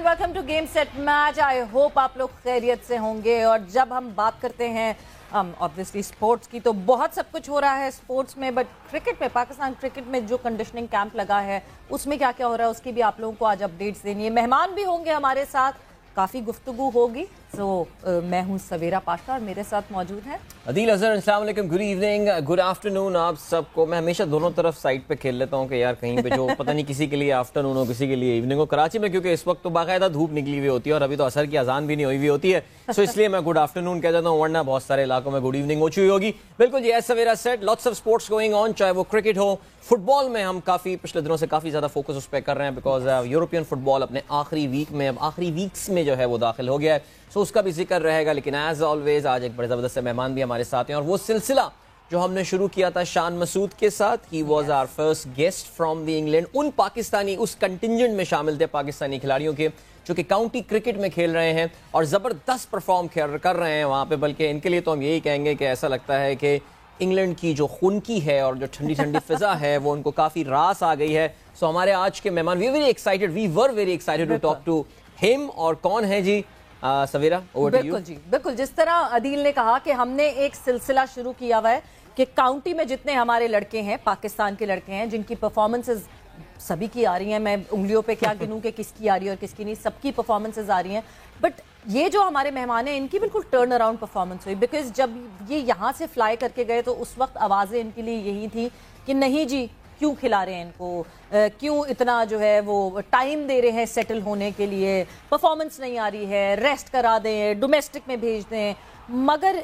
And welcome to game set match. I hope आप लोग खैरियत से होंगे। और जब हम बात करते हैं ऑब्वियसली स्पोर्ट्स की, तो बहुत सब कुछ हो रहा है स्पोर्ट्स में, बट क्रिकेट में, पाकिस्तान क्रिकेट में जो कंडीशनिंग कैंप लगा है उसमें क्या क्या हो रहा है उसकी भी आप लोगों को आज अपडेट्स देनी है। मेहमान भी होंगे हमारे साथ, काफ़ी गुफ्तगू होगी। मैं हूं सवेरा पाशा और मेरे साथ मौजूद है अदील अजहर। अस्सलाम वालेकुम, गुड इवनिंग, गुड आफ्टरनून आप सबको। मैं हमेशा दोनों तरफ साइड पे खेल लेता हूं कि यार कहीं पे जो पता नहीं किसी के लिए आफ्टरनून हो किसी के लिए इवनिंग हो। कराची में क्योंकि इस वक्त तो बाकायदा धूप निकली हुई होती है और अभी तो असर की अजान भी नहीं हुई हुई होती है, सो इसलिए मैं गुड आफ्टरनून कह देता हूँ, वरना बहुत सारे इलाकों में गुड इवनिंग हो चुकी होगी। बिल्कुल जी, एज सवेरा set, lots of sports going on, चाहे वो क्रिकेट हो, फुटबॉल में हम काफ़ी पिछले दिनों से काफ़ी ज़्यादा फोकस उस पर कर रहे हैं, बिकॉज यूरोपियन फुटबॉल अपने आखिरी वीक में, अब आखिरी वीक्स में जो है वो दाखिल हो गया है, सो उसका भी जिक्र रहेगा। लेकिन एज ऑलवेज आज एक बड़े ज़बरदस्त मेहमान भी हमारे साथ हैं और वो सिलसिला जो हमने शुरू किया था शान मसूद के साथ, he was our first guest from the England. उन पाकिस्तानी, उस कंटिजेंट में शामिल थे पाकिस्तानी खिलाड़ियों के जो कि काउंटी क्रिकेट में खेल रहे हैं और ज़बरदस्त परफॉर्म कर रहे हैं वहाँ पे। बल्कि इनके लिए तो हम यही कहेंगे कि ऐसा लगता है कि इंग्लैंड की जो खुनकी है और जो ठंडी ठंडी फिजा है वो उनको काफ़ी रास आ गई है। सो हमारे आज के मेहमान, we were very excited to talk to him. और कौन है जी? Savera, over to you. बिल्कुल जी, बिल्कुल। जिस तरह अदील ने कहा कि हमने एक सिलसिला शुरू किया हुआ है कि काउंटी में जितने हमारे लड़के हैं, पाकिस्तान के लड़के हैं, जिनकी परफॉर्मेंसेज सभी की आ रही हैं, मैं उंगलियों पे क्या गिनूं कि किसकी आ रही है और किसकी नहीं, सबकी परफॉर्मेंसेज आ रही हैं। बट ये जो हमारे मेहमान हैं इनकी बिल्कुल टर्न अराउंड परफॉर्मेंस हुई, बिकॉज जब ये यहाँ से फ्लाई करके गए तो उस वक्त आवाज़ें इनके लिए यही थी कि नहीं जी, क्यों खिला रहे हैं इनको, क्यों इतना जो है वो टाइम दे रहे हैं सेटल होने के लिए, परफॉर्मेंस नहीं आ रही है, रेस्ट करा दें, डोमेस्टिक में भेज दें। मगर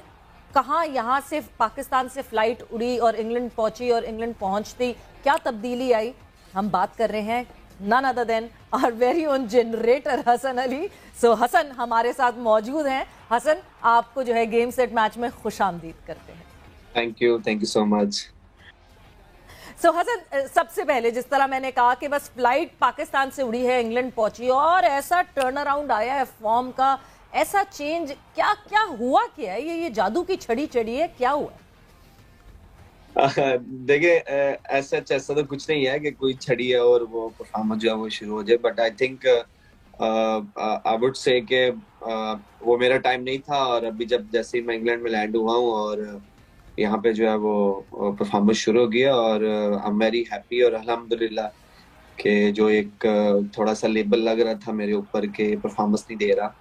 कहाँ यहाँ से पाकिस्तान से फ्लाइट उड़ी और इंग्लैंड पहुंची और इंग्लैंड पहुंचती क्या तब्दीली आई। हम बात कर रहे हैं none other than our very own generator Hasan Ali. So Hasan हमारे साथ मौजूद हैं। हसन, आपको जो है गेम सेट मैच में खुशामदीद करते हैं। Thank you so much. So Hasan, सबसे पहले जिस तरह मैंने कहा कि बस फ्लाइट पाकिस्तान से उड़ी है, इंग्लैंड पहुंची और ऐसा टर्न अराउंड आया है फॉर्म का, ऐसा चेंज, क्या क्या हुआ, क्या है ये जादू की छड़ी चढ़ी है, क्या हुआ? देखिए, ऐसा तो कुछ नहीं है कि कोई छड़ी है और वो परफॉर्मेंस जो है वो शुरू हो जाए, but I think I would say कि वो मेरा टाइम नहीं था। और अभी जब जैसे ही मैं इंग्लैंड में लैंड हुआ हूँ और यहाँ पे जो है वो परफॉर्मेंस शुरू हो गया और आई एम वेरी हैप्पी। और अल्हम्दुलिल्लाह कि जो एक थोड़ा सा लेबल लग रहा था मेरे ऊपर के परफॉर्मेंस नहीं दे रहा,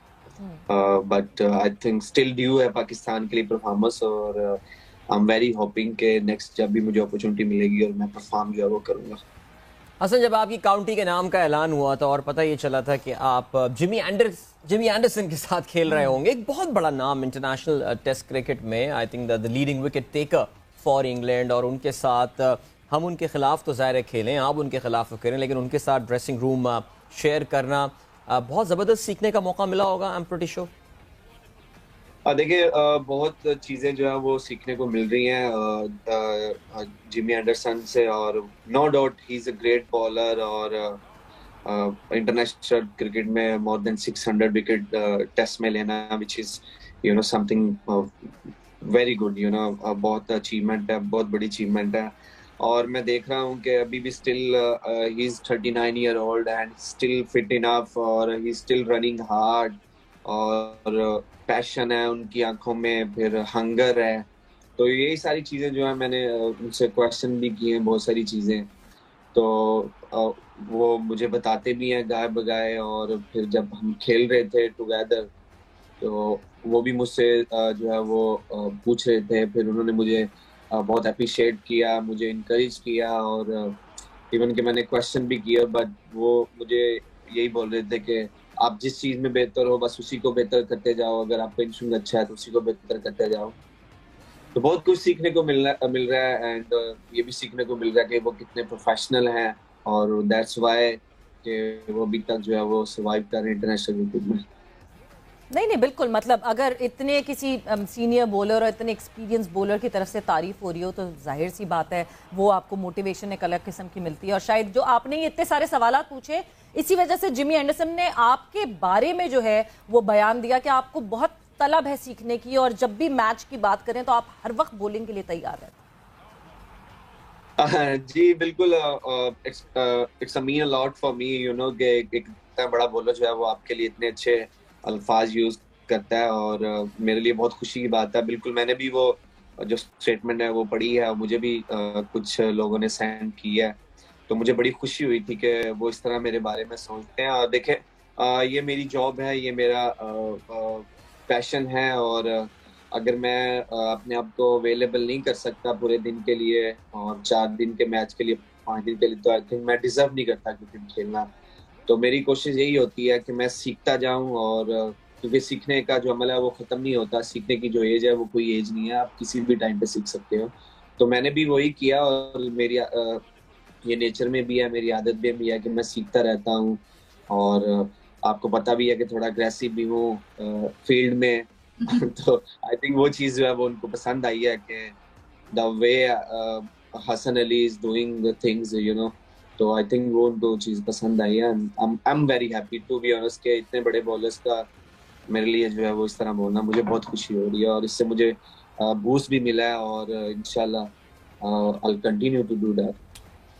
but I think still due है पाकिस्तान के लिए परफॉर्मेंस। और आई एम वेरी होपिंग कि नेक्स्ट जब भी मुझे अपॉर्चुनिटी मिलेगी और मैं परफॉर्म जो है वो करूँगा। हसन, जब आपकी काउंटी के नाम का ऐलान हुआ था और पता ये चला था कि आप जिमी एंडरसन के साथ खेल रहे होंगे, एक बहुत बड़ा नाम इंटरनेशनल टेस्ट क्रिकेट में, I think the leading wicket taker for England, और उनके साथ हम उनके खिलाफ तो ज़ाहिर खेलें, आप उनके खिलाफ तो खेलें, लेकिन उनके साथ ड्रेसिंग रूम शेयर करना बहुत ज़बरदस्त सीखने का मौका मिला होगा, आई एम प्रीटी श्योर। देखिए, बहुत चीजें जो है वो सीखने को मिल रही हैं जिमी एंडरसन से। और no doubt he is a great bowler और इंटरनेशनल क्रिकेट में मोर देन 600 विकेट टेस्ट में लेना, which is something very good, बहुत अचीवमेंट है, बहुत बड़ी अचीवमेंट है। और मैं देख रहा हूँ कि अभी भी still he is 39 year old and still fit enough और ही स्टिल रनिंग हार्ड। और पैशन है उनकी आंखों में, फिर हंगर है। तो यही सारी चीजें जो है मैंने उनसे क्वेश्चन भी किए हैं बहुत सारी चीजें, तो वो मुझे बताते भी हैं गाए बगाए। और फिर जब हम खेल रहे थे टुगेदर तो वो भी मुझसे जो है वो पूछ रहे थे। फिर उन्होंने मुझे बहुत अप्रिशिएट किया, मुझे इनकरेज किया और इवन कि मैंने क्वेश्चन भी किया, बट वो मुझे यही बोल रहे थे कि आप जिस चीज में बेहतर हो बस उसी को बेहतर करते जाओ, अगर आपका इंस्ट्रूमेंट अच्छा है तो उसी को बेहतर करते जाओ। तो बहुत कुछ सीखने को मिल रहा है एंड ये भी सीखने को मिल रहा है कि वो कितने प्रोफेशनल हैं और दैट्स व्हाई कि वो अभी तक जो है वो सर्वाइव कर रहे हैं इंटरनेशनल क्रिकेट में। नहीं, बिल्कुल, मतलब अगर इतने किसी सीनियर बॉलर और इतने एक्सपीरियंस बॉलर की तरफ से तारीफ हो रही हो तो जाहिर सी बात है वो आपको मोटिवेशन एक अलग किस्म की मिलती है। और शायद जो आपने ये इतने सारे सवाल पूछे इसी वजह से जिमी एंडरसन ने आपके बारे में जो है वो बयान दिया कि आपको बहुत तलब है सीखने की और जब भी मैच की बात करें तो आप हर वक्त बॉलिंग के लिए तैयार रहते हैं। जी बिल्कुल, it's a mean a lot for me, you know, कि एक इतना बड़ा बॉलर जो है वो आपके लिए इतने अच्छे अल्फाज यूज करता है, और मेरे लिए बहुत खुशी की बात है। बिल्कुल, मैंने भी वो जो स्टेटमेंट है वो पढ़ी है, और मुझे भी कुछ लोगों ने सेंड की है, तो मुझे बड़ी खुशी हुई थी कि वो इस तरह मेरे बारे में सोचते हैं। और देखे, ये मेरी जॉब है, ये मेरा पैशन है, और अगर मैं अपने आप को अवेलेबल नहीं कर सकता पूरे दिन के लिए, और 4 दिन के मैच के लिए, 5 दिन के लिए, तो आई थिंक मैं डिजर्व नहीं करता क्रिकेट खेलना। तो मेरी कोशिश यही होती है कि मैं सीखता जाऊं, और क्योंकि सीखने का जो अमल है वो खत्म नहीं होता, सीखने की जो एज है वो कोई एज नहीं है, आप किसी भी टाइम पे सीख सकते हो। तो मैंने भी वही किया, और मेरी ये नेचर में भी है, मेरी आदत में भी है कि मैं सीखता रहता हूँ। और आपको पता भी है कि थोड़ा अग्रेसिव भी हूँ फील्ड में। तो आई थिंक वो चीज जो है वो उनको पसंद आई है कि the way Hasan Ali is doing things, you know. तो आई थिंक वो उनको चीज पसंद आई है। I am very happy to be honest के इतने बड़े बॉलर्स का मेरे लिए जो है वो इस तरह बोलना मुझे बहुत खुशी हो रही है, और इससे मुझे बूस्ट भी मिला है, और इंशाल्लाह I will continue to do that.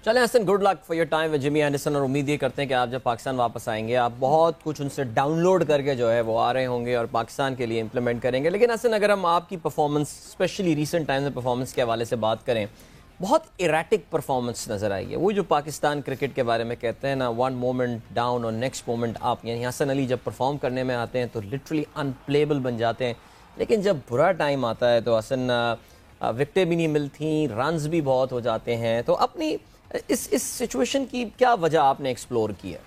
चलें Hasan, good luck for your time with Jimmy Anderson, और उम्मीद ये करते हैं कि आप जब पाकिस्तान वापस आएंगे आप बहुत कुछ उनसे डाउनलोड करके जो है वो आ रहे होंगे और पाकिस्तान के लिए इंप्लीमेंट करेंगे। लेकिन हसन, अगर हम आपकी परफॉर्मेंस, स्पेशली रीसेंट टाइम्स में परफॉर्मेंस के हवाले से बात करें, बहुत इरेटिक परफॉर्मेंस नजर आई है। वो जो पाकिस्तान क्रिकेट के बारे में कहते हैं ना, वन मोमेंट डाउन और नेक्स्ट मोमेंट अप, यानी हसन अली जब परफॉर्म करने में आते हैं तो लिटरली अनप्लेबल बन जाते हैं, लेकिन जब बुरा टाइम आता है तो हसन विकेटें भी नहीं मिलती, रन्स भी बहुत हो जाते हैं। तो अपनी इस सिचुएशन की क्या वजह आपने एक्सप्लोर की है?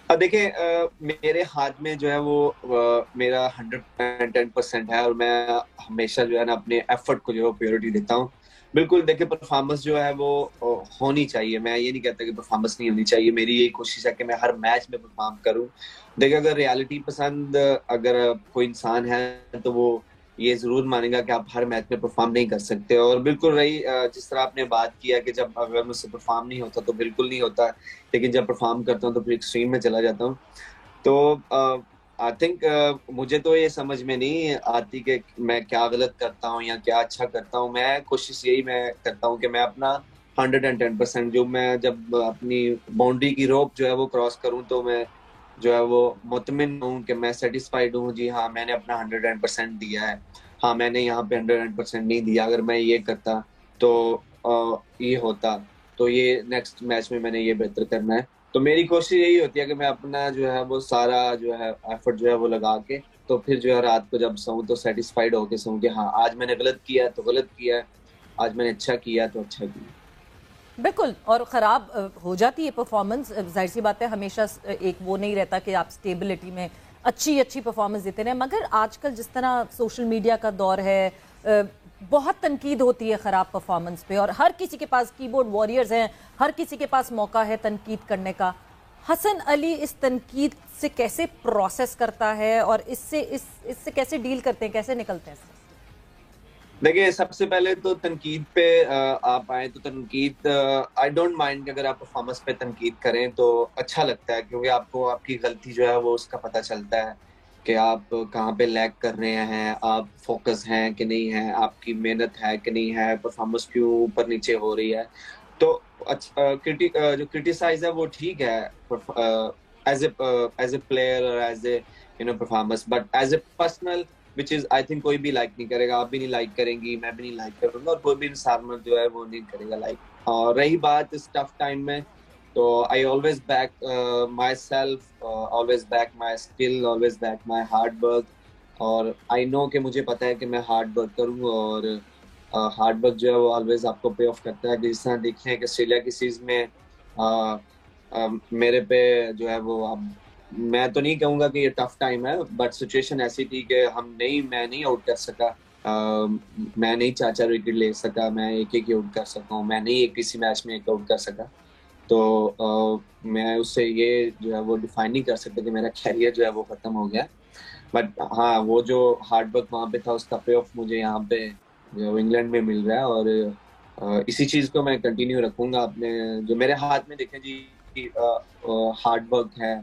देखिए, मेरे हाथ में जो है वो मेरा 110% है, और मैं हमेशा जो है ना अपने एफर्ट को जो है प्रायोरिटी देता हूँ। बिल्कुल, देखिए, परफॉर्मेंस जो है वो होनी चाहिए, मैं ये नहीं कहता कि परफॉर्मेंस नहीं होनी चाहिए, मेरी यही कोशिश है कि मैं हर मैच में परफॉर्म करूँ। देखिए, अगर रियलिटी पसंद अगर कोई इंसान है तो वो ये जरूर मानेगा कि आप हर मैच में परफॉर्म नहीं कर सकते। और बिल्कुल रही जिस तरह आपने बात किया कि जब अगर मुझसे परफॉर्म नहीं होता तो बिल्कुल नहीं होता, लेकिन जब परफॉर्म करता हूँ तो फिर एक्सट्रीम में चला जाता हूँ। तो आई थिंक मुझे तो ये समझ में नहीं आती कि मैं क्या गलत करता हूँ या क्या अच्छा करता हूँ। मैं कोशिश यही मैं करता हूँ कि मैं अपना 110%, जो मैं जब अपनी बाउंड्री की रोप जो है वो क्रॉस करूँ, तो मैं जो है वो मुतमिन हूँ कि मैं सेटिस्फाइड हूँ, जी हाँ मैंने अपना 110% दिया है। हाँ, मैंने यहाँ पे 100% नहीं दिया, अगर मैं ये करता तो ये होता, तो ये नेक्स्ट मैच में मैंने ये बेहतर करना है। तो मेरी कोशिश यही होती है कि मैं अपना जो है वो सारा जो है एफर्ट जो है वो लगा के, तो फिर जो है रात को जब सोऊं तो सेटिस्फाइड होके सोऊं कि हाँ आज मैंने गलत किया है तो गलत किया है, आज मैंने अच्छा किया तो अच्छा किया। बिल्कुल, और ख़राब हो जाती है परफॉर्मेंस, जाहिर सी बात है, हमेशा एक वो नहीं रहता कि आप स्टेबिलिटी में अच्छी अच्छी परफॉर्मेंस देते रहें। मगर आजकल जिस तरह सोशल मीडिया का दौर है, बहुत तनकीद होती है ख़राब परफॉर्मेंस पे, और हर किसी के पास कीबोर्ड वॉरियर्स हैं, हर किसी के पास मौका है तनकीद करने का। हसन अली इस तनकीद से कैसे प्रोसेस करता है, और इससे कैसे डील करते हैं, कैसे निकलते हैं? देखिए, सबसे पहले तो तनकीद पे आप आए तो तनकीद आई डोंट माइंड कि अगर आप परफॉर्मेंस पे तनकीद करें तो अच्छा लगता है, क्योंकि आपको आपकी गलती जो है वो उसका पता चलता है कि आप कहाँ पे लैग कर रहे हैं, आप फोकस हैं कि नहीं है, आपकी मेहनत है कि नहीं है, परफॉर्मेंस क्यों ऊपर नीचे हो रही है। तो अच्छा, जो क्रिटिसाइज है वो ठीक है एज ए प्लेयर और as a performance, but as a personal which is I think कोई भी लाइक नहीं करेगा, आप भी नहीं लाइक करेंगी, मैं भी नहीं लाइक करूंगा, और कोई भी इंसान जो है वो नहीं करेगा लाइक। और रही बात इस टफ टाइम में, तो I always back my self, always back my skill, always back my hard work. और आई नो कि मुझे पता है कि मैं हार्ड वर्क करूँ, और हार्ड वर्क जो है वो ऑलवेज आपको पे ऑफ करता है। जिस तरह देखते हैं कि ऑस्ट्रेलिया की सीरीज में मेरे पे जो है वो, अब मैं तो नहीं कहूंगा कि ये टफ टाइम है, बट सिचुएशन ऐसी थी कि मैं नहीं आउट कर सका, मैं नहीं 4-4 विकेट ले सका, मैं एक एक आउट कर सका हूँ, मैं नहीं किसी मैच में एक आउट कर सका। तो मैं उससे ये जो है वो डिफाइन नहीं कर सकता कि मेरा कैरियर जो है वो खत्म हो गया। बट हाँ, वो जो हार्ड वर्क वहाँ पे था उसका पे ऑफ मुझे यहाँ पे जो इंग्लैंड में मिल रहा है, और इसी चीज को मैं कंटिन्यू रखूंगा अपने, जो मेरे हाथ में देखें जी, हार्ड वर्क है,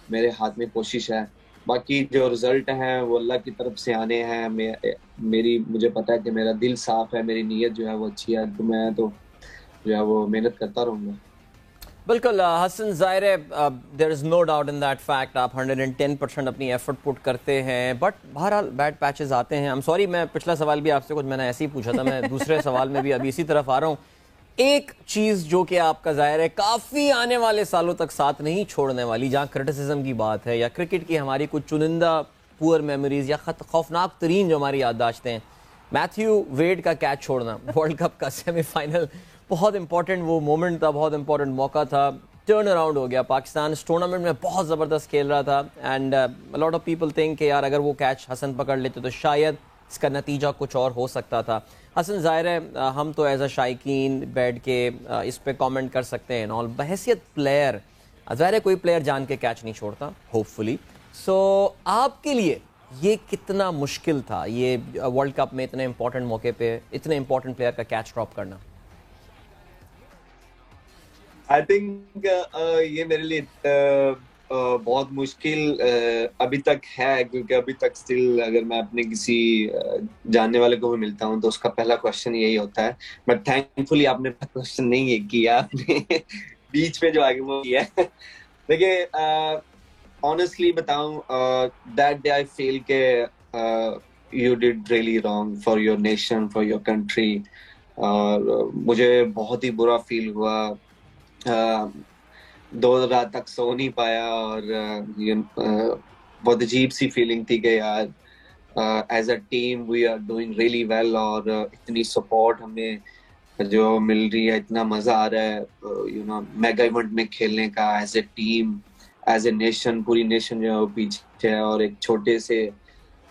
मेरे हाथ में कोशिश है, बाकी जो रिजल्ट हैं वो अल्लाह की तरफ से आने हैं। मेरी मुझे पता है कि मेरा दिल साफ है, मेरी नीयत जो है वो अच्छी है, तो मैं तो जो है वो मेहनत करता रहूँगा। बिल्कुल हसन, ज़ाहिर है there is no doubt in that fact, आप 110% अपनी एफर्ट पुट करते हैं, बट बहरहाल बैड पैचेस आते हैं। आई एम सॉरी, मैं पिछला सवाल भी आपसे कुछ मैंने ऐसे ही पूछा था, मैं दूसरे सवाल में भी अभी इसी तरफ आ रहा हूँ। एक चीज़ जो कि आपका ज़ाहिर है काफ़ी आने वाले सालों तक साथ नहीं छोड़ने वाली, जहाँ क्रिटिसिज्म की बात है या क्रिकेट की हमारी कुछ चुनिंदा पुअर मेमोरीज या खौफनाक तरीन जो हमारी याददाश्तें हैं, मैथ्यू वेड का कैच छोड़ना वर्ल्ड कप का सेमीफाइनल, बहुत इंपॉर्टेंट वो मोमेंट था, बहुत इंपॉर्टेंट मौका था, टर्न अराउंड हो गया। पाकिस्तान इस टूर्नामेंट में बहुत ज़बरदस्त खेल रहा था and lot of people think कि यार अगर वो कैच हसन पकड़ लेते तो शायद इसका नतीजा कुछ और हो सकता था। हसन, ज़ाहिर है हम तो एज अ शायकीन बैठ के इस पे कमेंट कर सकते हैं और बहैसियत प्लेयर, ज़ाहिर है कोई प्लेयर जान के कैच नहीं छोड़ता होपफुली। सो आपके लिए ये कितना मुश्किल था, ये वर्ल्ड कप में इतने इंपॉर्टेंट मौके पे इतने इंपॉर्टेंट प्लेयर का कैच ड्रॉप करना? आई थिंक ये मेरे लिए बहुत मुश्किल अभी तक है, क्योंकि अभी तक स्टिल अगर मैं अपने किसी जानने वाले को भी मिलता हूँ तो उसका पहला क्वेश्चन यही होता है। बट थैंकफुली आपने क्वेश्चन नहीं ये किया, आपने बीच में जो आगे वो किया है। देखिए ऑनेस्टली बताऊं, दैट डे आई फील के you did really wrong for your nation, for your country, और मुझे बहुत ही बुरा फील हुआ। 2 रात तक सो नहीं पाया और बहुत अजीब सी फीलिंग थी कि यार as a team we are doing really well और इतनी सपोर्ट हमें जो मिल रही है, इतना मजा आ रहा है मेगा इवेंट में खेलने का, as a team, as a nation, पूरी नेशन जो है वो पीछे है, और एक छोटे से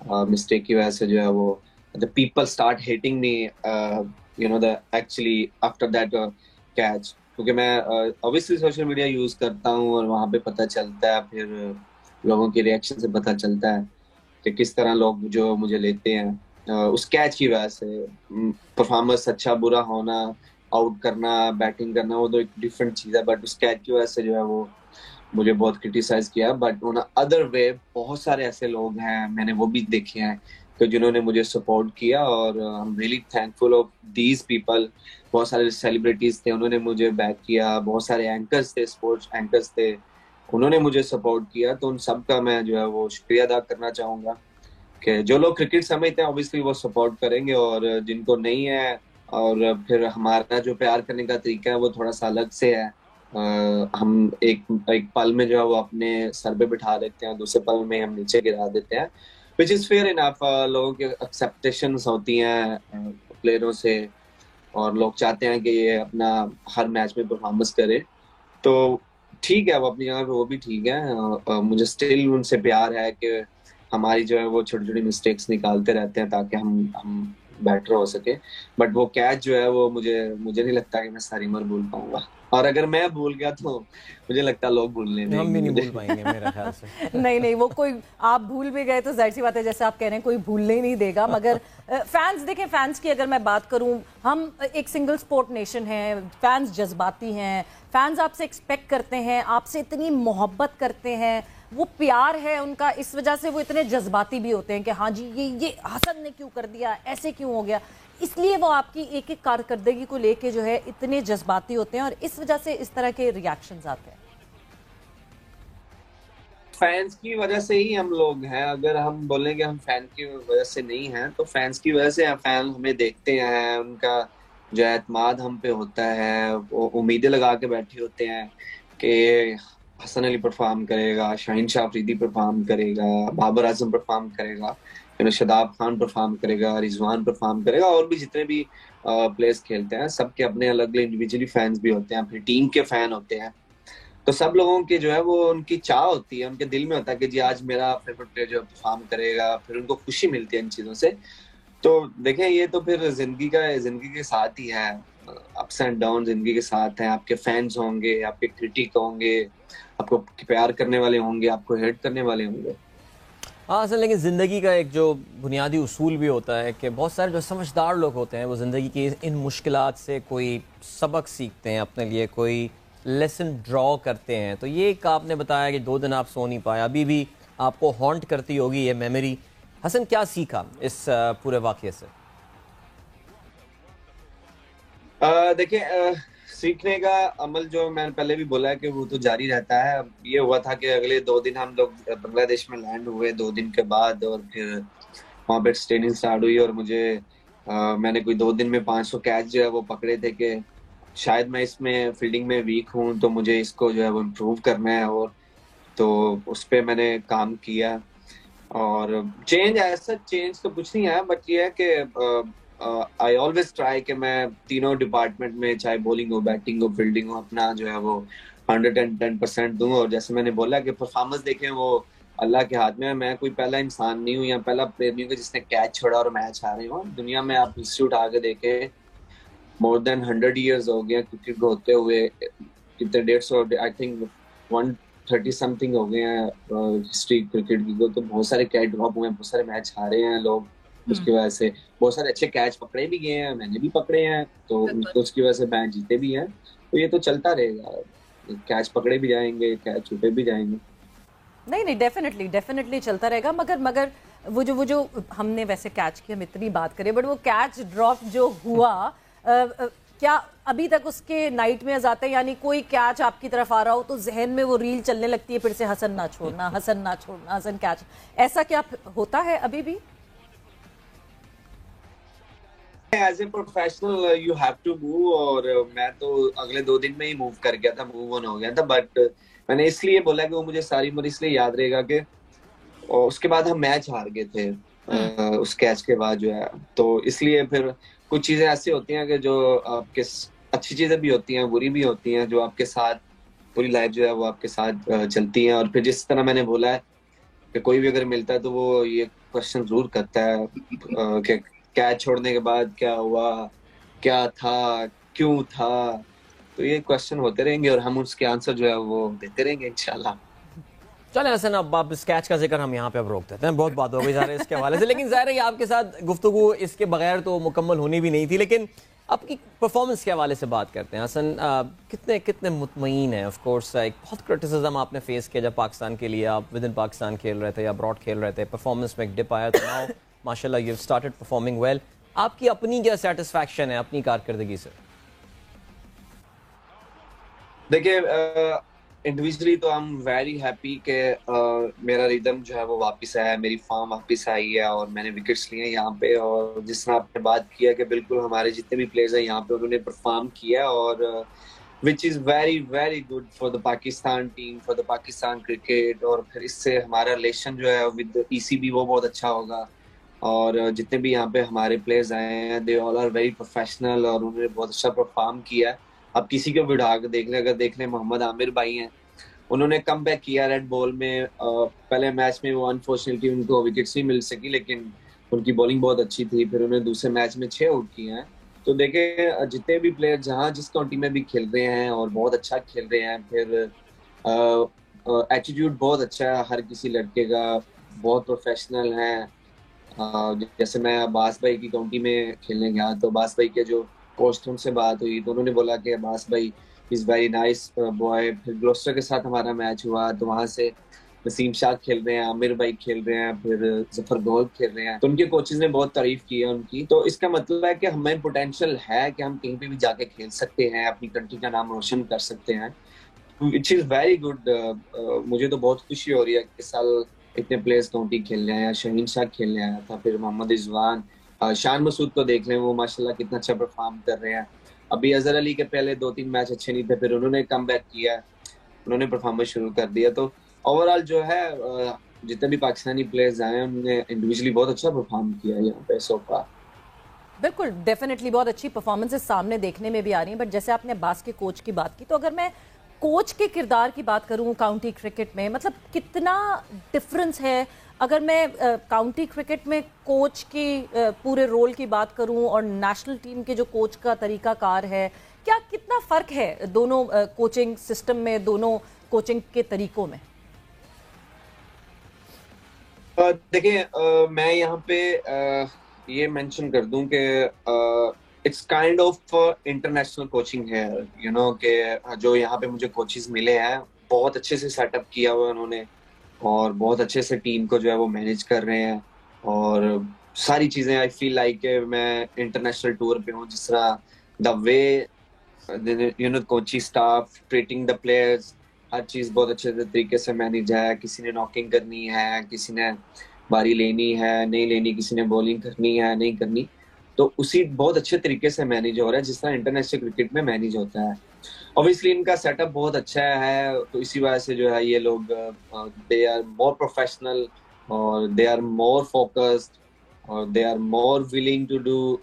मिस्टेक की वजह से जो है वो the people start hating me actually after that catch, क्योंकि मैं ऑब्वियसली सोशल मीडिया यूज करता हूँ और वहाँ पे पता चलता है, फिर लोगों के रिएक्शन से पता चलता है कि किस तरह लोग जो मुझे लेते हैं उस कैच की वजह से। परफॉर्मेंस अच्छा बुरा होना, आउट करना, बैटिंग करना, वो तो एक डिफरेंट चीज़ है, बट उस कैच की वजह से जो है वो मुझे बहुत क्रिटिसाइज किया। बट ऑन अदर वे बहुत सारे ऐसे लोग हैं, मैंने वो भी देखे हैं कि जिन्होंने मुझे सपोर्ट किया, और I am really thankful of these people. बहुत सारे सेलिब्रिटीज थे, उन्होंने मुझे बैक किया, बहुत सारे एंकर्स थे, स्पोर्ट्स एंकर्स थे, उन्होंने मुझे सपोर्ट किया। तो उन सब का मैं जो है वो शुक्रिया अदा करना चाहूँगा कि जो लोग क्रिकेट समझते हैं ऑब्वियसली वो सपोर्ट करेंगे, और जिनको नहीं है, और फिर हमारा जो प्यार करने का तरीका है वो थोड़ा सा अलग से है। हम एक पल में जो है वो अपने सर पे बिठा देते हैं, दूसरे पल में हम नीचे गिरा देते हैं, विच इज़ फेयर इनफ। लोगों की एक्सेप्टेशंस होती हैं प्लेयरों से, और लोग चाहते हैं कि ये अपना हर मैच में परफॉर्मेंस करे, तो ठीक है, वो अपनी जगह पे वो भी ठीक है। मुझे स्टिल उनसे प्यार है कि हमारी जो है वो छोटी छोटी मिस्टेक्स निकालते रहते हैं ताकि हम बेटर हो सके। बट वो कैच जो है वो मुझे नहीं लगता कि मैं सारी उम्र भूल पाऊंगा, और अगर मैं भूल गया तो मुझे लगता है लोग भूलने नहीं, हम भी नहीं भूल पाएंगे मेरे ख्याल से। नहीं वो कोई, आप भूल भी गए तो जाहिर सी बात है, जैसे आप कह रहे हैं कोई भूलने ही नहीं देगा। मगर फैंस देखें, फैंस की अगर मैं बात करूं, हम एक सिंगल स्पोर्ट नेशन है, फैंस जज्बाती हैं, फैंस आपसे एक्सपेक्ट करते हैं, आपसे इतनी मोहब्बत करते हैं, वो प्यार है उनका, इस वजह से वो इतने जज्बाती भी होते हैं कि हाँ जी ये हसन ने क्यों कर दिया, ऐसे क्यों हो गया, इसलिए वो आपकी एक एक कारकर्दगी को लेके जो है इतने जज्बाती होते हैं, और इस वजह से इस तरह के रिएक्शंस आते हैं। फैंस की वजह से ही हम लोग हैं। अगर हम बोलें कि हम फैन की वजह से नहीं हैं, तो फैंस की वजह से हैं। फैन हमें देखते हैं, उनका जो एतमाद हम पे होता है, वो उम्मीदें लगा के बैठे होते हैं कि हसन अली परफॉर्म करेगा, शाहीन शाह अफरीदी परफॉर्म करेगा, बाबर आजम परफॉर्म करेगा, शादाब खान परफॉर्म करेगा, रिजवान परफॉर्म करेगा, और भी जितने भी प्लेयर्स खेलते हैं, सबके अपने अलग अलग इंडिविजुअली फैंस भी होते हैं, अपनी टीम के फैन होते हैं। तो सब लोगों के जो है वो उनकी चाह होती है, उनके दिल में होता है कि जी आज मेरा फेवरेट प्लेयर जो परफॉर्म करेगा, फिर उनको खुशी मिलती है इन चीजों से। तो देखें, ये तो फिर जिंदगी के साथ ही है, अप्स एंड डाउन जिंदगी के साथ हैं। आपके फैंस होंगे, आपके क्रिटिक होंगे, आपको प्यार करने वाले होंगे, आपको हेट करने वाले होंगे। हाँ असल, लेकिन ज़िंदगी का एक जो बुनियादी उसूल भी होता है कि बहुत सारे जो समझदार लोग होते हैं वो ज़िंदगी की इन मुश्किलात से कोई सबक सीखते हैं, अपने लिए कोई लेसन ड्रॉ करते हैं। तो ये एक आपने बताया कि 2 दिन आप सो नहीं पाए, अभी भी आपको हॉन्ट करती होगी ये मेमोरी। हसन, क्या सीखा इस पूरे वाक़ये से? देखिए, सीखने का अमल जो मैंने पहले भी बोला है कि वो तो जारी रहता है। अब ये हुआ था कि अगले 2 दिन हम लोग बांग्लादेश में लैंड हुए 2 दिन के बाद, और फिर वहाँ पे ट्रेनिंग स्टार्ट हुई, और मैंने कोई 2 दिन में 500 कैच जो है वो पकड़े थे कि शायद मैं इसमें फील्डिंग में वीक हूँ, तो मुझे इसको जो है वो इम्प्रूव करना है। और तो उस पे मैंने काम किया, और ऐसा चेंज तो कुछ नहीं आया, बट ये है कि आई ऑलवेज ट्राई कि मैं तीनों डिपार्टमेंट में, चाहे बॉलिंग हो, बैटिंग हो, फील्डिंग हो, अपना जो है वो 110% दूं। और जैसे मैंने बोला कि परफॉर्मेंस देखें वो अल्लाह के हाथ में है। मैं कोई पहला इंसान नहीं हूँ या पहला प्लेयर नहीं हूँ जिसने कैच छोड़ा और मैच हारे हो। दुनिया में आप हिस्ट्री उठा के देखे, मोर देन 100 ईयर्स हो गए क्रिकेट को होते हुए, कितने 150, आई थिंक 130 समथिंग हो गए हैं हिस्ट्री क्रिकेट की। तो बहुत सारे कैच ड्रॉप हुए हैं, बहुत सारे मैच हारे हैं लोग उसकी वजह से। बहुत सारे अच्छे कैच पकड़े भी गए हैं, मैंने भी पकड़े हैं, तो उसकी वजह से मैच जीते भी हैं। तो ये तो चलता रहेगा, कैच पकड़े भी जाएंगे, कैच छूटे भी जाएंगे। नहीं, डेफिनेटली चलता रहेगा। मगर वो जो हमने वैसे कैच की हम इतनी बात करें, बट वो कैच ड्रॉप जो हुआ, क्या अभी तक उसके नाइट में आते हैं? यानी कोई कैच आपकी तरफ आ रहा हो तो जहन में वो रील चलने लगती है फिर से, हसन ना छोड़ना, हसन कैच, ऐसा क्या होता है अभी भी? As a professional you have to move, और मैं तो अगले 2 दिन में ही मूव कर गया था, मूव ऑन हो गया था। बट मैंने इसलिए बोला कि वो मुझे सारी उम्र इसलिए याद रहेगा कि उसके बाद हम मैच हार गए थे उस कैच के बाद जो है। तो इसलिए फिर कुछ चीजें ऐसी होती हैं कि जो आपके, अच्छी चीजें भी होती हैं, बुरी भी होती हैं, जो आपके साथ पूरी लाइफ जो है वो आपके साथ चलती हैं। और फिर जिस तरह मैंने बोला है कि कोई भी अगर मिलता है तो वो ये क्वेश्चन जरूर करता है कि कैच छोड़ने के बाद क्या हुआ, क्या था, क्यों था। तो ये क्वेश्चन होते रहेंगे और हम उसके आंसर जो है वो देते रहेंगे इंशाल्लाह। चलें हसन, अब इस कैच का जिक्र हम यहाँ पे अब रोक देते हैं, बहुत बात हो गई ज़ाहिर इसके हवाले से। लेकिन ज़ाहिर है आपके साथ गुफ्तगू इसके बगैर तो मुकम्मल होनी भी नहीं थी। लेकिन आपकी परफॉर्मेंस के हवाले से बात करते हैं हसन, कितने मुतमईन हैं? ऑफ कोर्स एक बहुत क्रिटिसिज्म आपने फेस किया जब पाकिस्तान के लिए आप विद इन पाकिस्तान खेल रहे थे या अब्रॉड खेल रहे थे, परफॉर्मेंस में एक डिप आया, तो नाउ माशाल्लाह you have started performing well. आपकी अपनी क्या सेटिस्फैक्शन है अपनी कारकर्दगी से? देखिए, इंडिविजुअली तो आई एम वेरी हैप्पी कि मेरा रिदम जो है वो वापस आया है, मेरी फॉर्म वापस आई है, और मैंने विकेट्स लिए यहाँ पे। और जिस तरह आपने बात किया कि बिल्कुल हमारे जितने भी प्लेयर्स हैं यहाँ पे उन्होंने परफॉर्म किया, और which is very very good for the Pakistan team, for the Pakistan cricket. और फिर इससे हमारा रिलेशन जो है विद ECB वो बहुत अच्छा होगा। और जितने भी यहाँ पे हमारे प्लेयर्स आए हैं, they all are very professional, और उन्होंने बहुत अच्छा परफॉर्म किया है। अब किसी को भी उठा के देख लें, मोहम्मद आमिर भाई हैं, उन्होंने कम बैक किया रेड बॉल में। पहले मैच में वो अनफॉर्चुनेटली उनको विकेट्स नहीं मिल सकी, लेकिन उनकी बॉलिंग बहुत अच्छी थी। फिर उन्होंने दूसरे मैच में 6 आउट किए हैं। तो देखें, जितने भी प्लेयर जहाँ जिस काउंटी में भी खेल रहे हैं और बहुत अच्छा खेल रहे हैं। फिर एटीट्यूड बहुत अच्छा है हर किसी लड़के का, बहुत प्रोफेशनल है। जैसे मैं अब्बास भाई की काउंटी में खेलने गया, तो अब्बास भाई के जो कोच थे उनसे बात हुई, तो उन्होंने बोला कि अब्बास भाई इज वेरी नाइस बॉय। फिर ग्लोस्टर के साथ हमारा मैच हुआ, तो वहां से नसीम शाह खेल रहे हैं, आमिर भाई खेल रहे हैं, फिर जफर गोल खेल रहे हैं। तो उनके कोचेज ने बहुत तारीफ की है उनकी। तो इसका मतलब है कि हमें पोटेंशियल है कि हम कहीं पे भी जाके खेल सकते हैं, अपनी कंट्री का नाम रोशन कर सकते हैं, विच इज वेरी गुड। मुझे तो बहुत खुशी हो रही है कि इस साल इतने प्लेयर्स काउंटी खेलने आए हैं। शहीन शाह खेलने आया था, फिर मोहम्मद रिजवान, शान मसूद को देख लें, वो माशाल्लाह कितना अच्छा परफॉर्म कर रहे हैं। अभी अजहर अली के पहले 2-3 मैच अच्छे नहीं थे, फिर उन्होंने कम बैक किया, उन्होंने परफॉर्मेंस शुरू कर दिया। तो ओवरऑल जो है जितने भी पाकिस्तानी प्लेयर्स आए हैं उन्होंने इंडिविजुअली बहुत अच्छा परफॉर्म किया यहाँ पे सो फार। बिल्कुल, डेफिनेटली बहुत अच्छी परफॉर्मेंसेस सामने देखने में भी आ रही हैं। बट जैसे आपने अब्बास के कोच की बात की, तो अगर मैं कोच के किरदार की बात करूं काउंटी क्रिकेट में, मतलब कितना डिफरेंस है? अगर मैं काउंटी क्रिकेट में कोच की पूरे रोल की बात करूं और नेशनल टीम के जो कोच का तरीकाकार है, क्या कितना फ़र्क है दोनों कोचिंग सिस्टम में, दोनों कोचिंग के तरीकों में? देखिए, मैं यहाँ पे ये मेंशन कर दूं कि it's kind of international coaching है, यू नो, कि जो यहाँ पे मुझे कोचेस मिले हैं बहुत अच्छे से सेटअप किया हुआ है उन्होंने, और बहुत अच्छे से टीम को जो है वो मैनेज कर रहे हैं। और सारी चीजें आई फील लाइक मैं इंटरनेशनल टूर पे हूँ। जिस तरह the way coaching staff, treating the players, हर चीज बहुत अच्छे तरीके से मैनेज है। किसी ने नॉकिंग करनी है, किसी ने बारी लेनी है नहीं लेनी, किसी ने बॉलिंग करनी है नहीं करनी, तो उसी बहुत अच्छे तरीके से मैनेज हो रहा है जिस तरह इंटरनेशनल क्रिकेट में मैनेज होता है। ऑब्वियसली इनका सेटअप बहुत अच्छा है, तो इसी वजह से जो है ये लोग दे आर मोर प्रोफेशनल और दे आर मोर फोकस्ड और they are more willing to do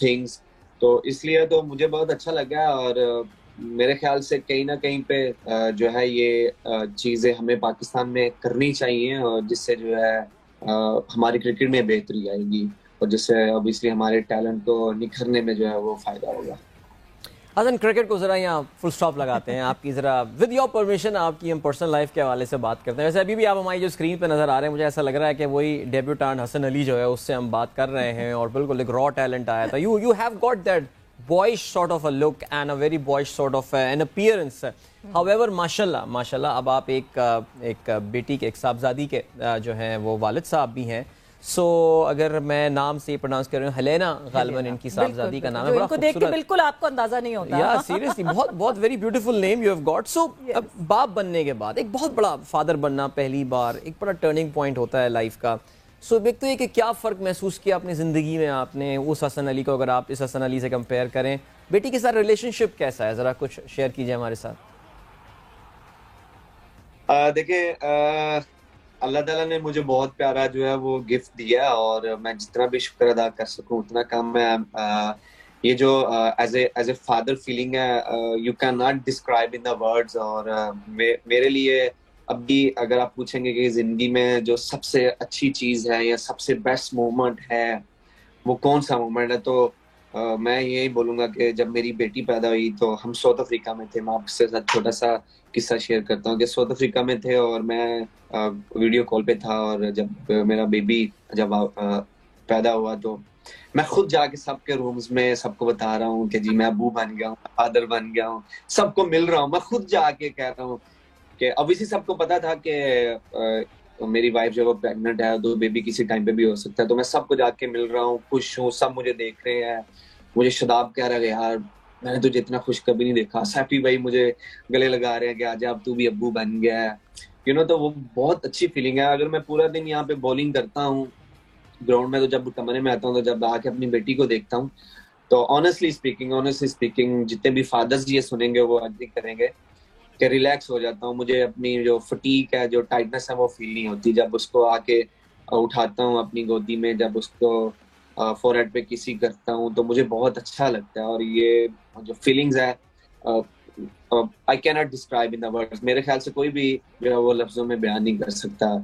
things. तो इसलिए तो मुझे बहुत अच्छा लगा और मेरे ख्याल से कहीं ना कहीं पे जो है ये चीजें हमें पाकिस्तान में करनी चाहिए और जिससे जो है हमारी क्रिकेट में बेहतरी आएगी और जिससे ऑब्वियसली हमारे टैलेंट को निखरने में जो है वो फायदा होगा। हसन, क्रिकेट को जरा यहाँ फुल स्टॉप लगाते हैं। आपकी जरा विद योर परमिशन आपकी हम पर्सनल लाइफ के हवाले से बात करते हैं। वैसे अभी भी आप हमारी जो स्क्रीन पे नजर आ रहे हैं, मुझे ऐसा लग रहा है कि वही डेब्यूटांट हसन अली जो है उससे हम बात कर रहे हैं और बिल्कुल एक रॉ टैलेंट आया था। You have got that boys sort of a look and a very boys sort of an appearance. However माशाल्लाह अब आप एक बेटी के, एक साहबजादी के जो हैं वो वालिद साहब भी हैं। सो अगर मैं नाम से प्रोनाउंस कर रही हूँ, हेलेना गालिबन इनकी साहबजादी का नाम है। बड़ा देख के बिल्कुल आपको अंदाजा नहीं होता। या सीरियसली बहुत बहुत very beautiful name you have got. So अब बाप बनने के बाद एक बहुत बड़ा फादर बनना पहली बार एक बड़ा टर्निंग पॉइंट होता है लाइफ का। सो एक तो ये कि क्या फ़र्क महसूस किया अपनी ज़िंदगी में आपने उस हसन अली को, अगर आप इस हसन अली से कंपेयर करें, बेटी के साथ रिलेशनशिप कैसा है, ज़रा कुछ शेयर कीजिए हमारे साथ। देखिए अल्लाह ताला ने मुझे बहुत प्यारा जो है वो गिफ्ट दिया और मैं जितना भी शुक्र अदा कर सकूं उतना कम है। ये जो एज ए फादर फीलिंग है, you can not describe in the words. और मेरे लिए अभी अगर आप पूछेंगे कि जिंदगी में जो सबसे अच्छी चीज है या सबसे बेस्ट मोमेंट है वो कौन सा मोमेंट है, तो मैं यही बोलूंगा कि जब मेरी बेटी पैदा हुई तो हम साउथ अफ्रीका में थे। मैं आपसे साथ छोटा सा किस्सा शेयर करता हूँ कि साउथ अफ्रीका में थे और मैं वीडियो कॉल पे था और जब मेरा बेबी जब पैदा हुआ तो मैं खुद जाके सबके रूम्स में सबको बता रहा हूँ कि जी मैं अबू बन गया हूँ, फादर बन गया हूँ, सबको मिल रहा हूँ। मैं खुद जाके कह रहा हूँ कि ऑब्वियसली सबको पता था कि मेरी वाइफ जो वो प्रेग्नेंट है, तो बेबी किसी टाइम पे भी हो सकता है। तो मैं सबको जाके मिल रहा हूँ, खुश हूँ, सब मुझे देख रहे हैं। मुझे शदाब कह रहा है यार मैंने तुझे इतना खुश कभी नहीं देखा। सैफी भाई मुझे गले लगा रहे हैं कि आजा अब तू भी अब्बू बन गया है। तो वो बहुत अच्छी फीलिंग है। अगर मैं पूरा दिन यहाँ पे बॉलिंग करता हूँ ग्राउंड में, तो जब कमरे में आता हूँ, तो जब आके अपनी बेटी को देखता हूँ, तो ऑनेस्टली स्पीकिंग जितने भी फादर्स ये सुनेंगे वो एग्री करेंगे कि रिलैक्स हो जाता हूँ। मुझे अपनी जो फटीक है, जो टाइटनेस है वो फील नहीं होती जब उसको आके उठाता हूँ अपनी गोदी में, जब उसको फोरहेड पे किसी करता हूँ तो मुझे बहुत अच्छा लगता है। और ये जो फीलिंग्स है I can not describe in the words. मेरे ख्याल से कोई भी जो है वो लफ्जों में बयान नहीं कर सकता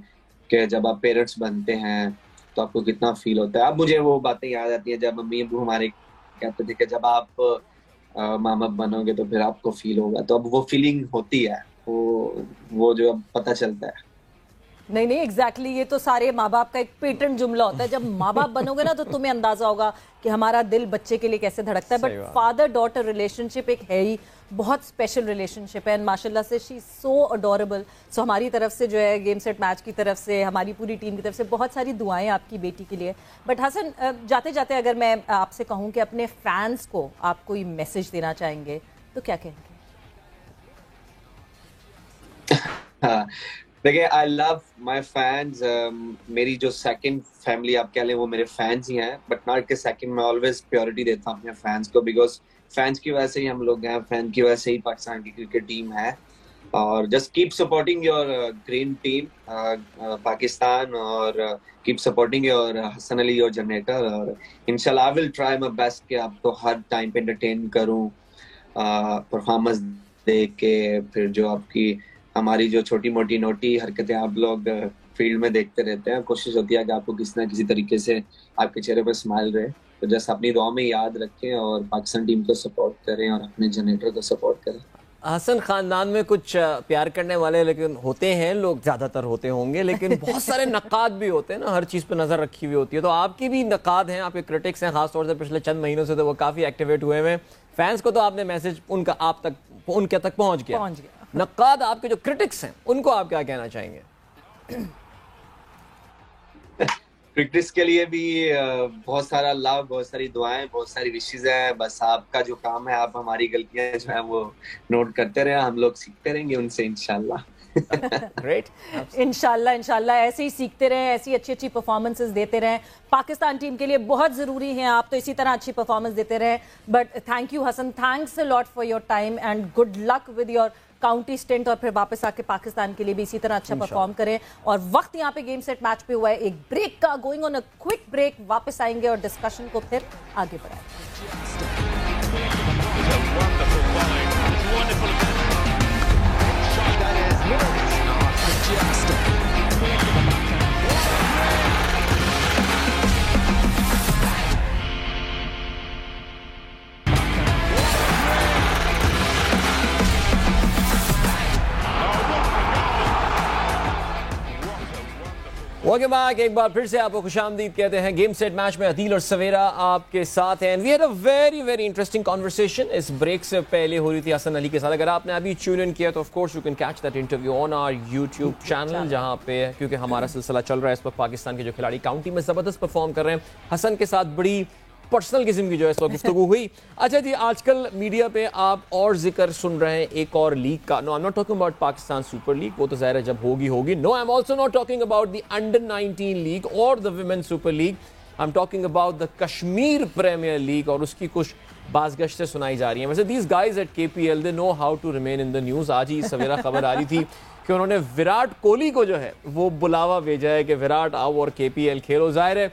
कि जब आप पेरेंट्स बनते हैं तो आपको कितना फील होता है। अब मुझे वो बातें याद आती है जब मम्मी अबू हमारे कहते थे कि जब आप माँ बाप बनोगे तो फिर आपको फील होगा। तो अब वो फीलिंग होती है, वो जो अब पता चलता है। नहीं एग्जैक्टली ये तो सारे माँ बाप का एक पेटेंट जुमला होता है। जब माँ बाप बनोगे ना तो तुम्हें अंदाजा होगा कि हमारा दिल बच्चे के लिए कैसे धड़कता है। बट फादर डॉटर रिलेशनशिप एक है ही बहुत स्पेशल रिलेशनशिप है एंड माशाल्लाह से शी सो अडोरेबल। सो हमारी तरफ से जो है गेम सेट मैच की तरफ से, हमारी पूरी टीम की तरफ से बहुत सारी दुआएं आपकी बेटी के लिए। बट हसन, जाते जाते अगर मैं आपसे कहूँ कि अपने फैंस को आप कोई मैसेज देना चाहेंगे तो क्या कहेंगे? देखिए आई लव माई फैंस। मेरी जो सेकंड फैमिली आप कह लें वो मेरे फैंस ही हैं, बट नॉट के सेकंड। मैं ऑलवेज प्योरिटी देता हूँ अपने फैंस को, बिकॉज फैंस की वजह से ही हम लोग हैं, फैन की वजह से ही पाकिस्तान की क्रिकेट टीम है। और just keep supporting your green team Pakistan और keep supporting your Hasan Ali your generator. और इंशाल्लाह I will try my best कि आपको हर टाइम पे एंटरटेन करूँ, परफॉर्मेंस दे के। फिर जो आपकी हमारी जो छोटी मोटी नोटी हरकतें आप लोग फील्ड में देखते रहते हैं, कोशिश होती है कि आपको किसी ना किसी तरीके से आपके चेहरे पर स्माइल रहे। तो जस्ट अपनी दुआ में याद रखें और पाकिस्तान टीम को सपोर्ट करें और अपने जनरेटर को सपोर्ट करें। हसन खानदान में कुछ प्यार करने वाले लेकिन होते हैं लोग, ज्यादातर होते होंगे, लेकिन बहुत सारे नकाद भी होते हैं ना, हर चीज पे नजर रखी हुई होती है। तो आपकी भी नकाद हैं, आपके क्रिटिक्स हैं, खासतौर से पिछले चंद महीनों से तो वो काफी एक्टिवेट हुए हैं। फैंस को तो आपने मैसेज उनका उनके तक पहुंच गया। नकाद आपके जो क्रिटिक्स हैं उनको आप क्या कहना चाहेंगे? क्रिकेटर्स के लिए भी बहुत सारा लव, बहुत सारी दुआएं, बहुत सारी विशेस हैं। बस आपका जो काम है, आप हमारी गलतियां जो है वो नोट करते रहे, हम लोग सीखते रहेंगे उनसे इंशाल्लाह। ग्रेट। इंशाल्लाह इंशाल्लाह ऐसे ही सीखते रहें, ऐसी अच्छी अच्छी परफॉर्मेंसेस देते रहें। पाकिस्तान टीम के लिए बहुत ज़रूरी हैं आप, तो इसी तरह अच्छी परफॉर्मेंस देते रहें। But thank you Hasan, thanks a lot for your time and good luck with your county stint, और फिर वापस आके पाकिस्तान के लिए भी इसी तरह अच्छा परफॉर्म करें। और वक्त यहाँ पे गेम सेट मैच पे हुआ है एक ब्रेक का, going on a quick break, वापस आएंगे और डिस्कशन को फिर आगे बढ़ाएंगे। Welcome back. एक बार फिर से आपको खुशामदीद कहते हैं। गेम सेट मैच में अदील और सवेरा आपके साथ हैं। We had a very very interesting conversation इस ब्रेक से पहले हो रही थी हसन अली के साथ। अगर आपने अभी ट्यून इन किया तो of course you can catch that interview on our YouTube channel, जहां पे क्योंकि हमारा सिलसिला चल रहा है इस वक्त पाकिस्तान के जो खिलाड़ी काउंटी में जबरदस्त परफॉर्म कर रहे हैं, हसन के साथ बड़ी पर्सनल किस्म की जो है इस वक्त गुफ्तगू हुई। अच्छा जी, आजकल मीडिया पे आप और जिक्र सुन रहे हैं एक और लीग का। No, I am not talking about Pakistan super league, वो तो ज़ाहिर है जब होगी। No, I am also not talking about the under 19 league और the women super league. I am talking about the Kashmir premier league, और उसकी कुछ बाज़गश्त से सुनाई जा रही है। वैसे these guys at KPL they know how to remain in the news. आज ही सवेरा खबर आ रही थी कि उन्होंने विराट कोहली को जो है वो बुलावा भेजा है कि विराट आओ और KPL खेलो। जाहिर है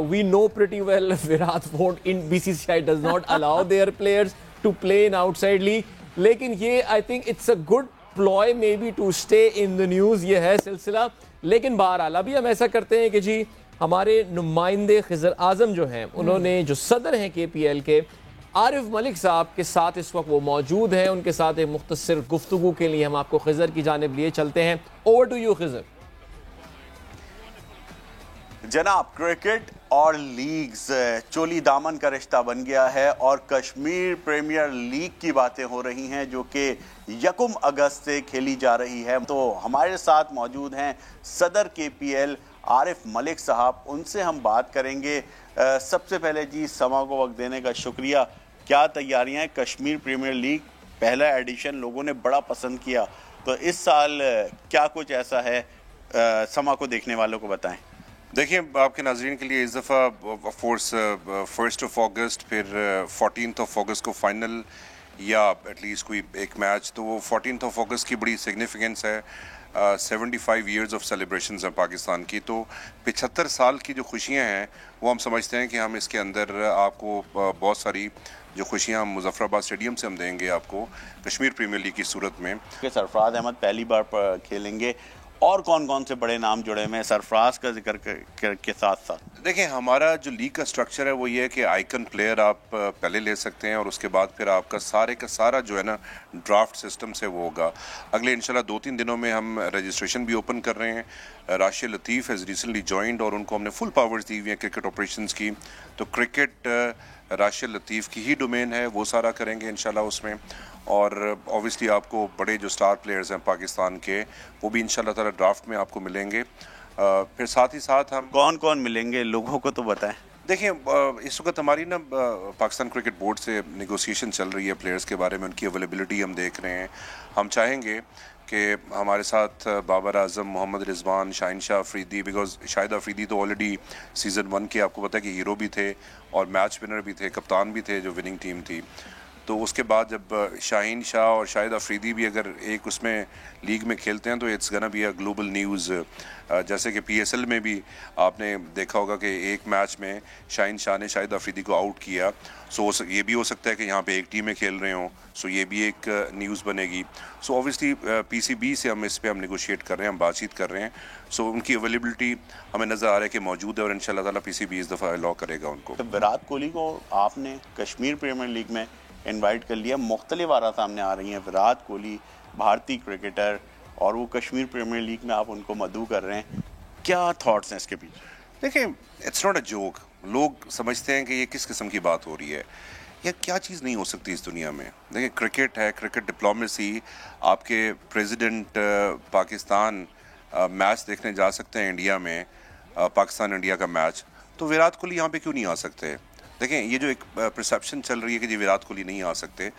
we know pretty well Virat won't, in BCCI does not allow their players to play in outside league, लेकिन ये I think it's a good ploy maybe to stay in the news। ये है सिलसिला। लेकिन बहरहाल अभी हम ऐसा करते हैं कि जी हमारे नुमाइंदे खिज़र आज़म जो हैं, उन्होंने जो सदर हैं KPL के आरिफ मलिक साहब के साथ इस वक्त वो मौजूद हैं। उनके साथ एक मुख्तसर गुफ्तगू के लिए हम आपको खिज़र की जानिब लिए चलते हैं। Over to you Khizar. जनाब, क्रिकेट और लीग्स चोली दामन का रिश्ता बन गया है और कश्मीर प्रीमियर लीग की बातें हो रही हैं जो कि 1 अगस्त से खेली जा रही है। तो हमारे साथ मौजूद हैं सदर KPL आरिफ मलिक साहब, उनसे हम बात करेंगे। सबसे पहले जी समा को वक्त देने का शुक्रिया। क्या तैयारियां हैं? कश्मीर प्रीमियर लीग पहला एडिशन लोगों ने बड़ा पसंद किया, तो इस साल क्या कुछ ऐसा है समा को देखने वालों को बताएं। देखिए, आपके नाजरीन के लिए इस दफ़ा ऑफ कोर्स 1 अगस्त, फिर 14 अगस्त को फाइनल या एटलीस्ट कोई एक मैच, तो वो 14 अगस्त की बड़ी सिग्निफिकेंस है। 75 ईयर्स ऑफ सेलिब्रेशंस हैं पाकिस्तान की, तो 75 साल की जो खुशियां हैं वो हम समझते हैं कि हम इसके अंदर आपको बहुत सारी जो खुशियां हम मुजफ्फराबाद स्टेडियम से हम देंगे आपको कश्मीर प्रीमियर लीग की सूरत में। सरफराज अहमद पहली बार खेलेंगे, और कौन कौन से बड़े नाम जुड़े हुए हैं सरफराज का जिक्र के साथ साथ? देखिए, हमारा जो लीग का स्ट्रक्चर है वो ये है कि आइकन प्लेयर आप पहले ले सकते हैं और उसके बाद फिर आपका सारे का सारा जो है ना ड्राफ्ट सिस्टम से वो होगा। अगले इंशाल्लाह 2-3 दिनों में हम रजिस्ट्रेशन भी ओपन कर रहे हैं। राशिद लतीफ़ हैज़ रिसेंटली जॉइंड और उनको हमने फुल पावर्स दी हुई हैं क्रिकेट ऑपरेशंस की। तो क्रिकेट राशिद लतीफ़ की ही डोमेन है, वो सारा करेंगे इंशाल्लाह उसमें। और ऑब्वियसली आपको बड़े जो स्टार प्लेयर्स हैं पाकिस्तान के वो भी इंशाल्लाह ताला ड्राफ्ट में आपको मिलेंगे। फिर साथ ही साथ हम कौन कौन मिलेंगे लोगों को तो बताएं। देखिए, इस वक्त हमारी ना पाकिस्तान क्रिकेट बोर्ड से नेगोशिएशन चल रही है प्लेयर्स के बारे में, उनकी अवेलेबिलिटी हम देख रहे हैं। हम चाहेंगे कि हमारे साथ बाबर आजम, मोहम्मद रिजवान, शाहिन शाह अफरीदी, बिकॉज शाहिद अफरीदी तो ऑलरेडी सीज़न 1 के आपको पता है कि हीरो भी थे और मैच विनर भी थे, कप्तान भी थे जो विनिंग टीम थी। तो उसके बाद जब शाहीन शाह और शाहिद अफरीदी भी अगर एक उसमें लीग में खेलते हैं तो it's gonna be a global news. जैसे कि PSL में भी आपने देखा होगा कि एक मैच में शाहीन शाह ने शाहिद अफरीदी को आउट किया। सो ये भी हो सकता है कि यहाँ पे एक टीम में खेल रहे हों, सो ये भी एक न्यूज़ बनेगी। सो ऑब्वियसली PCB से हम इस पर हम निगोशिएट कर रहे हैं, हम बातचीत कर रहे हैं। सो उनकी अवेलेबिलिटी हमें नज़र आ रहा है कि मौजूद है और इंशाल्लाह ताला PCB इस दफ़ा अलाउ करेगा उनको। तो विराट कोहली को आपने कश्मीर प्रीमियर लीग में इनवाइट कर लिया, मुख्तलिफ आरा सामने आ रही हैं। विराट कोहली भारतीय क्रिकेटर और वो कश्मीर प्रीमियर लीग में आप उनको मदऊ कर रहे हैं, क्या थॉट्स हैं इसके पीछे? देखिए, इट्स नॉट अ जोक। लोग समझते हैं कि ये किस किस्म की बात हो रही है, या क्या चीज़ नहीं हो सकती इस दुनिया में। देखिए, क्रिकेट है, क्रिकेट डिप्लोमेसी। आपके प्रेसिडेंट पाकिस्तान मैच देखने जा सकते हैं इंडिया में, पाकिस्तान इंडिया का मैच, तो विराट कोहली यहाँ पे क्यों नहीं आ सकते? देखें, ये जो एक परसेप्शन चल रही है कि जी विराट कोहली नहीं आ सकते,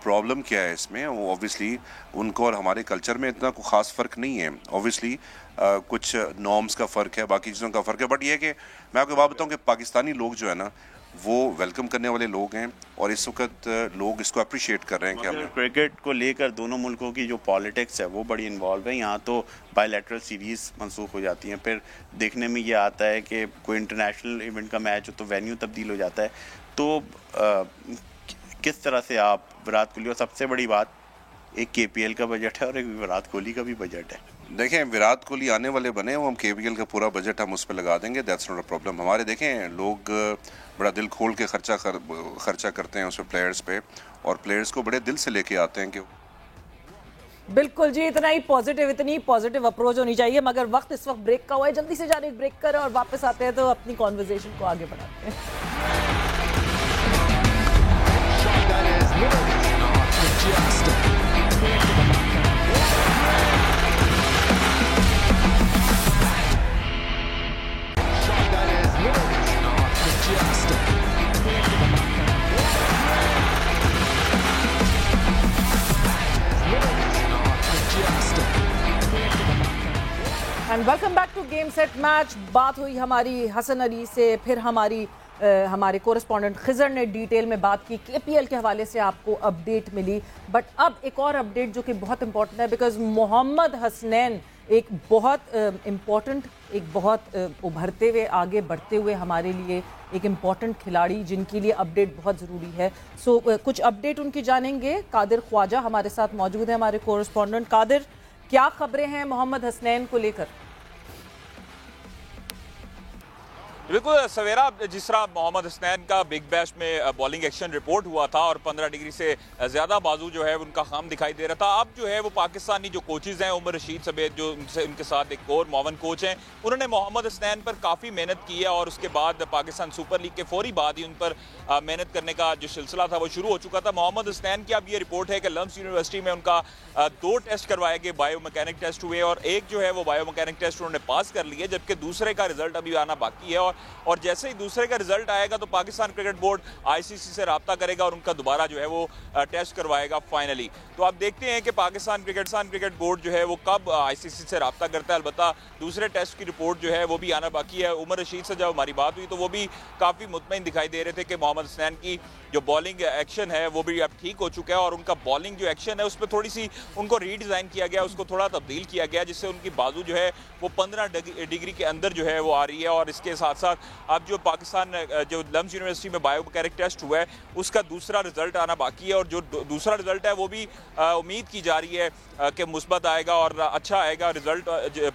प्रॉब्लम क्या है इसमें? वो ऑब्वियसली उनको और हमारे कल्चर में इतना कोई ख़ास फ़र्क नहीं है। ऑब्वियसली कुछ नॉर्म्स का फ़र्क है, बाकी चीज़ों का फ़र्क है, बट ये है कि मैं आपको बात बताऊँ कि पाकिस्तानी लोग जो है ना, वो वेलकम करने वाले लोग हैं और इस वक्त लोग इसको अप्रिशिएट कर रहे हैं कि हमने क्रिकेट को लेकर दोनों मुल्कों की जो पॉलिटिक्स है वो बड़ी इन्वॉल्व है। यहाँ तो बायलैटरल सीरीज़ मनसूख हो जाती हैं, फिर देखने में ये आता है कि कोई इंटरनेशनल इवेंट का मैच हो तो वेन्यू तब्दील हो जाता है। तो किस तरह से आप विराट कोहली, और सबसे बड़ी बात, एक KPL का बजट है और एक विराट कोहली का भी बजट है। देखें, विराट कोहली आने वाले बने, वो हम KPL का पूरा बजट हम उस पर लगा देंगे, दैट्स नॉट अ प्रॉब्लम। हमारे देखें, लोग बड़ा दिल खोल के खर्चा करते हैं उस पर, प्लेयर्स पे, और प्लेयर्स को बड़े दिल से लेके आते हैं कि बिल्कुल जी, इतना ही पॉजिटिव, इतनी पॉजिटिव अप्रोच होनी चाहिए। मगर वक्त इस वक्त ब्रेक का हुआ है, जल्दी से जाने ब्रेक करें और वापस आते हैं तो अपनी कॉन्वर्सेशन को आगे बढ़ाते हैं। And welcome back to game set match. बात हुई हमारी हसन अली से, फिर हमारे कोरेस्पॉन्डेंट खिजर ने डिटेल में बात की, KPL के हवाले से आपको अपडेट मिली। बट अब एक और अपडेट जो कि बहुत इंपॉर्टेंट है, बिकॉज मोहम्मद हसनैन एक बहुत इम्पॉर्टेंट, एक बहुत उभरते हुए, आगे बढ़ते हुए हमारे लिए एक इम्पॉर्टेंट खिलाड़ी, जिनके लिए अपडेट बहुत ज़रूरी है। सो कुछ अपडेट उनकी जानेंगे। कादिर ख्वाजा हमारे साथ मौजूद है, हमारे कोरेस्पॉन्डेंट। कादिर, क्या खबरें हैं मोहम्मद हसनैन को लेकर? बिल्कुल सवेरा, जिस तरह मोहम्मद हसनैन का बिग बैश में बॉलिंग एक्शन रिपोर्ट हुआ था और 15 डिग्री से ज़्यादा बाजू जो है उनका खाम दिखाई दे रहा था, अब जो है वो पाकिस्तानी जो कोचेज़ हैं, उमर रशीद समेत जो उनके साथ एक और मौवन कोच हैं, उन्होंने मोहम्मद हसनैन पर काफ़ी मेहनत की है और उसके बाद पाकिस्तान सुपर लीग के फौरी बाद ही उन पर मेहनत करने का जो सिलसिला था वो शुरू हो चुका था। मोहम्मद हसनैन की अब ये रिपोर्ट है कि लम्स यूनिवर्सिटी में उनका 2 टेस्ट करवाए गए, बायोमैकेनिक टेस्ट हुए और एक जो है वो बायोमैकेनिक टेस्ट उन्होंने पास कर लिया, जबकि दूसरे का रिजल्ट अभी आना बाकी है। और जैसे ही दूसरे का रिजल्ट आएगा तो पाकिस्तान क्रिकेट बोर्ड ICC से राब्ता करेगा और उनका दोबारा जो है वो टेस्ट करवाएगा फाइनली। तो आप देखते हैं कि पाकिस्तान क्रिकेट बोर्ड जो है वो कब ICC से राब्ता करता है। अलबत्ता दूसरे टेस्ट की रिपोर्ट जो है वो भी आना बाकी है। उमर रशीद से जब हमारी बात हुई तो वो भी काफ़ी मुतमईन दिखाई दे रहे थे कि मोहम्मद हसनैन की जो बॉलिंग एक्शन है वो भी अब ठीक हो चुका है और उनका बॉलिंग जो एक्शन है उस पर थोड़ी सी उनको रीडिज़ाइन किया गया, उसको थोड़ा तब्दील किया गया, जिससे उनकी बाजू जो है वो 15 डिग्री के अंदर जो है वो आ रही है। और इसके साथ साथ अब जो पाकिस्तान जो लम्स यूनिवर्सिटी में बायोमैकेनिक टेस्ट हुआ है उसका दूसरा रिजल्ट आना बाकी है और जो दूसरा रिजल्ट है वो भी उम्मीद की जा रही है कि मुस्बत आएगा और अच्छा आएगा, रिजल्ट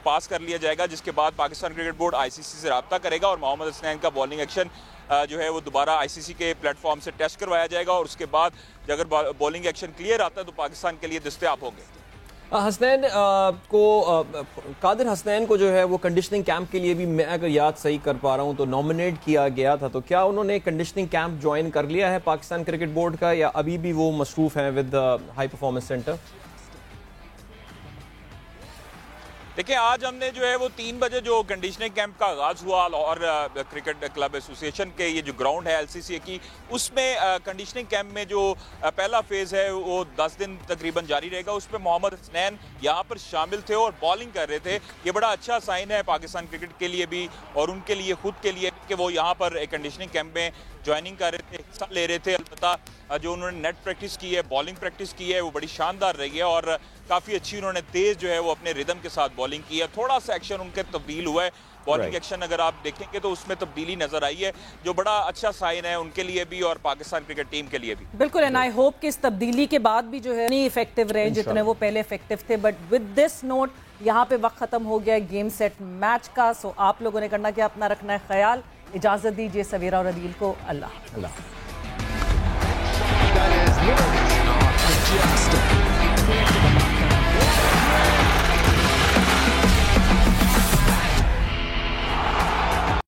पास कर लिया जाएगा, जिसके बाद पाकिस्तान क्रिकेट बोर्ड ICC से राब्ता करेगा और मोहम्मद हसनैन का बॉलिंग एक्शन जो है वो दोबारा ICC के प्लेटफॉर्म से टेस्ट करवाया जाएगा और उसके बाद अगर बॉलिंग एक्शन क्लियर आता है तो पाकिस्तान के लिए दस्तयाब होंगे। हसनैन कादिर हसनैन को जो है वो कंडीशनिंग कैंप के लिए भी, मैं अगर याद सही कर पा रहा हूं तो नॉमिनेट किया गया था, तो क्या उन्होंने कंडीशनिंग कैंप ज्वाइन कर लिया है पाकिस्तान क्रिकेट बोर्ड का, या अभी भी वो मसरूफ हैं विद हाई परफॉर्मेंस सेंटर? देखिए, आज हमने जो है वो 3 बजे जो कंडीशनिंग कैंप का आगाज हुआ और क्रिकेट क्लब एसोसिएशन के ये जो ग्राउंड है LCCA की, उसमें कंडीशनिंग कैंप में जो पहला फेज़ है वो 10 दिन तकरीबन जारी रहेगा। उसमें मोहम्मद हसनैन यहाँ पर शामिल थे और बॉलिंग कर रहे थे। ये बड़ा अच्छा साइन है पाकिस्तान क्रिकेट के लिए भी और उनके लिए खुद के लिए कि वो यहाँ पर एक कंडीशनिंग कैंप में ज्वाइनिंग कर रहे थे, हिस्सा ले रहे थे। अलबत्ता जो उन्होंने नेट प्रैक्टिस की है, बॉलिंग प्रैक्टिस की है, वो बड़ी शानदार रही है और काफ़ी अच्छी उन्होंने तेज़ जो है वो अपने रिदम के साथ बॉलिंग की है। थोड़ा सा एक्शन उनके तब्दील हुआ है, बॉलिंग एक्शन अगर आप देखेंगे तो उसमें तब्दीली नजर आई है, जो बड़ा अच्छा साइन है उनके लिए भी और पाकिस्तान क्रिकेट टीम के लिए भी। बिल्कुल, एंड आई होप कि इस तब्दीली के बाद भी जो है नहीं इफेक्टिव रहे जितने वो पहले इफेक्टिव थे। बट विद दिस नोट यहाँ पे वक्त खत्म हो गया गेम सेट मैच का। सो आप लोगों ने करना क्या, अपना रखना है ख्याल। इजाजत दीजिए सवेरा और अदील को। अल्लाह।